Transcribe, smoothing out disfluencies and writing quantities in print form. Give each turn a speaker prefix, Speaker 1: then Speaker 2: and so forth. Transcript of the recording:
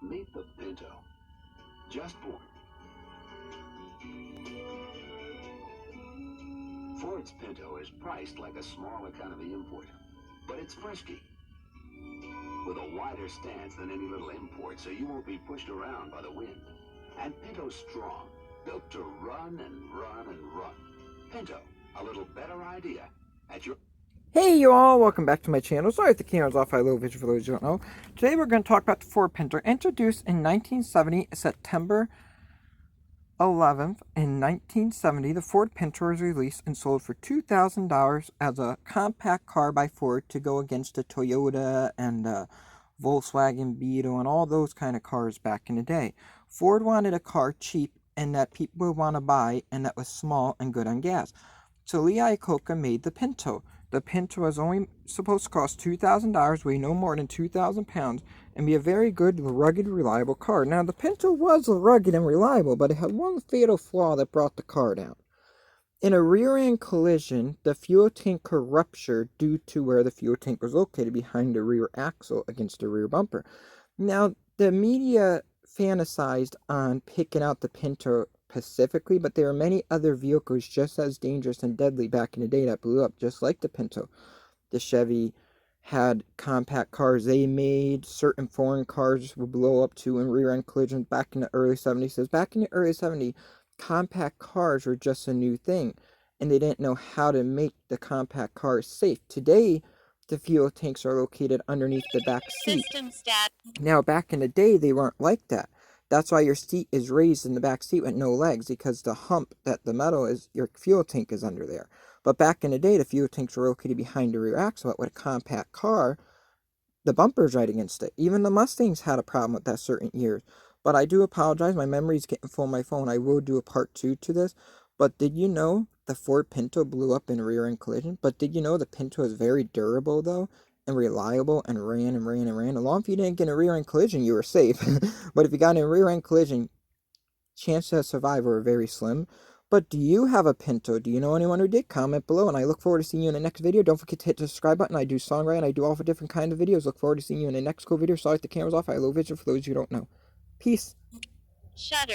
Speaker 1: Meet the Pinto. Just born. Ford's Pinto is priced like a small economy import, but it's frisky, with a wider stance than any little import, so you won't be pushed around by the wind. And Pinto's strong, built to run and run and run. Pinto, a little better idea at your...
Speaker 2: Hey you all, welcome back to my channel. Sorry if the camera's off, I low vision for those who don't know. Today we're going to talk about the Ford Pinto. Introduced in 1970, September 11th in 1970, the Ford Pinto was released and sold for $2,000 as a compact car by Ford to go against the Toyota and Volkswagen Beetle and all those kind of cars back in the day. Ford wanted a car cheap and that people would want to buy and that was small and good on gas. So Lee Iacocca made the Pinto. The Pinto was only supposed to cost $2,000, weigh no more than 2,000 pounds, and be a very good, rugged, reliable car. Now, the Pinto was rugged and reliable, but it had one fatal flaw that brought the car down. In a rear-end collision, the fuel tank ruptured due to where the fuel tank was located behind the rear axle against the rear bumper. Now, the media fantasized on picking out the Pinto specifically, but there are many other vehicles just as dangerous and deadly back in the day that blew up, just like the Pinto. The Chevy had compact cars they made. Certain foreign cars would blow up too in rear-end collisions back in the early 70s. So back in the early 70s, compact cars were just a new thing, and they didn't know how to make the compact cars safe. Today, the fuel tanks are located underneath the back seat. Now, back in the day, they weren't like that. That's why your seat is raised in the back seat with no legs, because the hump that the metal is, your fuel tank is under there. But back in the day, the fuel tanks were located behind the rear axle. But with a compact car, the bumper's right against it. Even the Mustangs had a problem with that certain years. But I do apologize. My memory's getting full on my phone. I will do a part 2 to this. But did you know the Ford Pinto blew up in a rear-end collision? But did you know the Pinto is very durable, though? And reliable and ran and ran and ran. As long as you didn't get in a rear-end collision, you were safe. But if you got in a rear-end collision, chances of survival are very slim. But do you have a Pinto? Do you know anyone who did? Comment below, and I look forward to seeing you in the next video. Don't forget to hit the subscribe button. I do songwriting. I do all for different kind of videos. Look forward to seeing you in the next cool video. Sorry if the camera's off. I have low vision for those who don't know. Peace.
Speaker 3: Shutter.